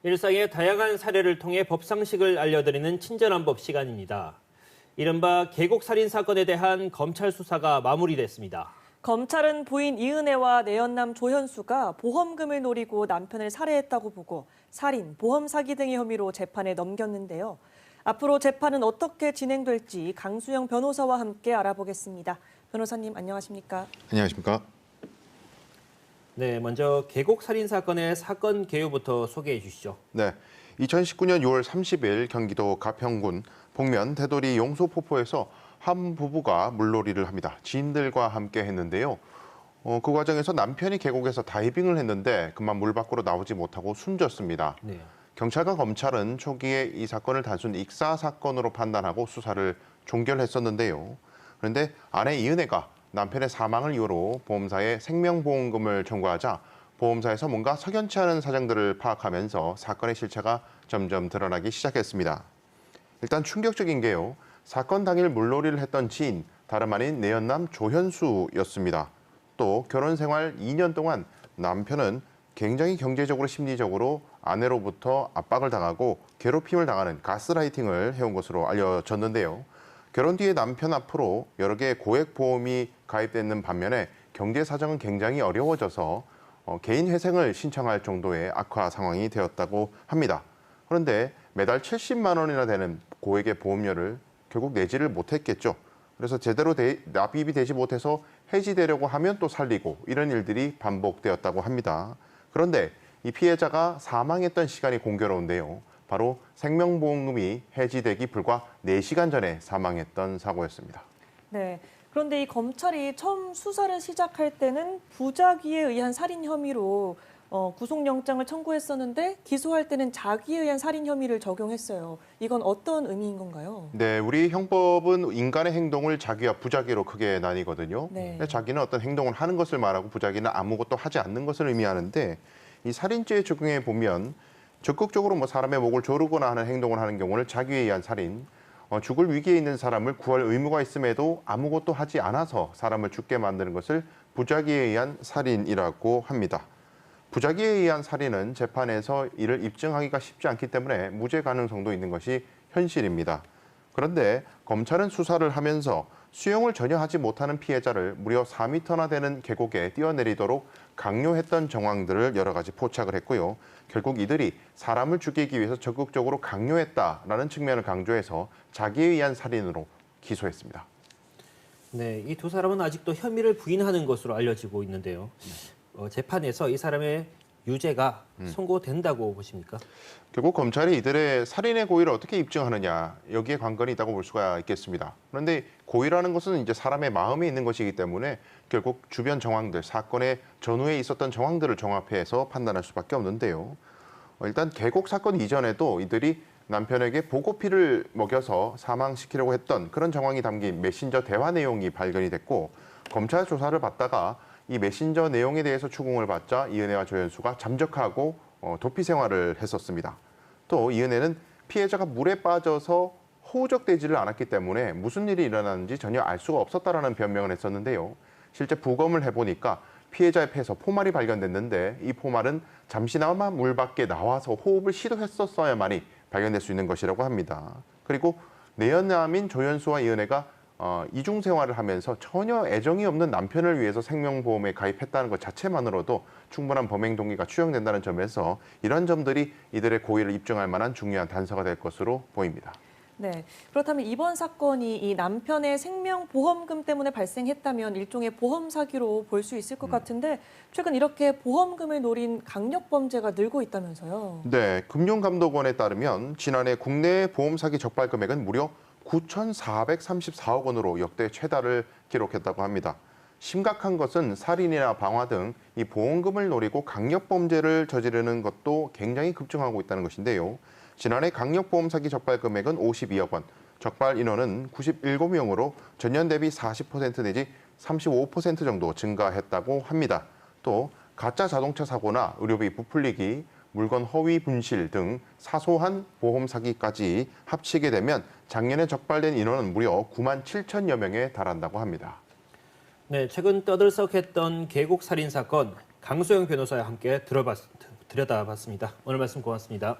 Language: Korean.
일상의 다양한 사례를 통해 법상식을 알려드리는 친절한 법 시간입니다. 이른바 계곡 살인 사건에 대한 검찰 수사가 마무리됐습니다. 검찰은 부인 이은혜와 내연남 조현수가 보험금을 노리고 남편을 살해했다고 보고 살인, 보험 사기 등의 혐의로 재판에 넘겼는데요. 앞으로 재판은 어떻게 진행될지 강수영 변호사와 함께 알아보겠습니다. 변호사님 안녕하십니까? 안녕하십니까? 네, 먼저 계곡 살인 사건의 사건 개요부터 소개해 주시죠. 네, 2019년 6월 30일 경기도 가평군 복면 대도리 용소폭포에서 한 부부가 물놀이를 합니다. 지인들과 함께 했는데요. 그 과정에서 남편이 계곡에서 다이빙을 했는데 그만 물 밖으로 나오지 못하고 숨졌습니다. 네. 경찰과 검찰은 초기에 이 사건을 단순 익사 사건으로 판단하고 수사를 종결했었는데요. 그런데 아내 이은혜가 남편의 사망을 이유로 보험사에 생명보험금을 청구하자 보험사에서 뭔가 석연치 않은 사정들을 파악하면서 사건의 실체가 점점 드러나기 시작했습니다. 일단 충격적인 게요. 사건 당일 물놀이를 했던 지인, 다름 아닌 내연남 조현수였습니다. 또 결혼 생활 2년 동안 남편은 굉장히 경제적으로 심리적으로 아내로부터 압박을 당하고 괴롭힘을 당하는 가스라이팅을 해온 것으로 알려졌는데요. 결혼 뒤에 남편 앞으로 여러 개의 고액 보험이 가입되는 반면에 경제 사정은 굉장히 어려워져서 개인 회생을 신청할 정도의 악화 상황이 되었다고 합니다. 그런데 매달 70만 원이나 되는 고액의 보험료를 결국 내지를 못했겠죠. 그래서 제대로 납입이 되지 못해서 해지되려고 하면 또 살리고 이런 일들이 반복되었다고 합니다. 그런데 이 피해자가 사망했던 시간이 공교로운데요. 바로 생명보험금이 해지되기 불과 4시간 전에 사망했던 사고였습니다. 네. 그런데 이 검찰이 처음 수사를 시작할 때는 부작위에 의한 살인 혐의로 구속영장을 청구했었는데 기소할 때는 자기에 의한 살인 혐의를 적용했어요. 이건 어떤 의미인 건가요? 네, 우리 형법은 인간의 행동을 자기와 부자기로 크게 나뉘거든요. 네. 자기는 어떤 행동을 하는 것을 말하고 부자기는 아무것도 하지 않는 것을 의미하는데 이 살인죄 적용해 보면 적극적으로 사람의 목을 조르거나 하는 행동을 하는 경우를 자기에 의한 살인, 죽을 위기에 있는 사람을 구할 의무가 있음에도 아무것도 하지 않아서 사람을 죽게 만드는 것을 부작위에 의한 살인이라고 합니다. 부작위에 의한 살인은 재판에서 이를 입증하기가 쉽지 않기 때문에 무죄 가능성도 있는 것이 현실입니다. 그런데 검찰은 수사를 하면서 수영을 전혀 하지 못하는 피해자를 무려 4m나 되는 계곡에 뛰어내리도록 강요했던 정황들을 여러 가지 포착을 했고요. 결국 이들이 사람을 죽이기 위해서 적극적으로 강요했다라는 측면을 강조해서 자기에 의한 살인으로 기소했습니다. 네, 이 두 사람은 아직도 혐의를 부인하는 것으로 알려지고 있는데요. 재판에서 이 사람의 유죄가 선고된다고 보십니까? 결국 검찰이 이들의 살인의 고의를 어떻게 입증하느냐, 여기에 관건이 있다고 볼 수가 있겠습니다. 그런데 고의라는 것은 이제 사람의 마음에 있는 것이기 때문에 결국 주변 정황들, 사건의 전후에 있었던 정황들을 종합해서 판단할 수밖에 없는데요. 일단 계곡 사건 이전에도 이들이 남편에게 보고피를 먹여서 사망시키려고 했던 그런 정황이 담긴 메신저 대화 내용이 발견이 됐고, 검찰 조사를 받다가 이 메신저 내용에 대해서 추궁을 받자 이은혜와 조현수가 잠적하고 도피 생활을 했었습니다. 또 이은혜는 피해자가 물에 빠져서 호적되지를 않았기 때문에 무슨 일이 일어났는지 전혀 알 수가 없었다라는 변명을 했었는데요. 실제 부검을 해보니까 피해자의 폐에서 포말이 발견됐는데 이 포말은 잠시나마 물 밖에 나와서 호흡을 시도했었어야만이 발견될 수 있는 것이라고 합니다. 그리고 내연남인 조현수와 이은혜가 이중 생활을 하면서 전혀 애정이 없는 남편을 위해서 생명보험에 가입했다는 것 자체만으로도 충분한 범행 동기가 추정된다는 점에서 이런 점들이 이들의 고의를 입증할 만한 중요한 단서가 될 것으로 보입니다. 네. 그렇다면 이번 사건이 이 남편의 생명보험금 때문에 발생했다면 일종의 보험 사기로 볼 수 있을 것 같은데 최근 이렇게 보험금을 노린 강력범죄가 늘고 있다면서요? 네, 금융감독원에 따르면 지난해 국내 보험 사기 적발 금액은 무려 9,434억 원으로 역대 최다를 기록했다고 합니다. 심각한 것은 살인이나 방화 등 이 보험금을 노리고 강력범죄를 저지르는 것도 굉장히 급증하고 있다는 것인데요. 지난해 강력보험 사기 적발 금액은 52억 원, 적발 인원은 97명으로 전년 대비 40% 내지 35% 정도 증가했다고 합니다. 또 가짜 자동차 사고나 의료비 부풀리기, 물건 허위 분실 등 사소한 보험 사기까지 합치게 되면 작년에 적발된 인원은 무려 9만 7천여 명에 달한다고 합니다. 네, 최근 떠들썩했던 계곡 살인 사건 강소영 변호사와 함께 들여다봤습니다. 오늘 말씀 고맙습니다.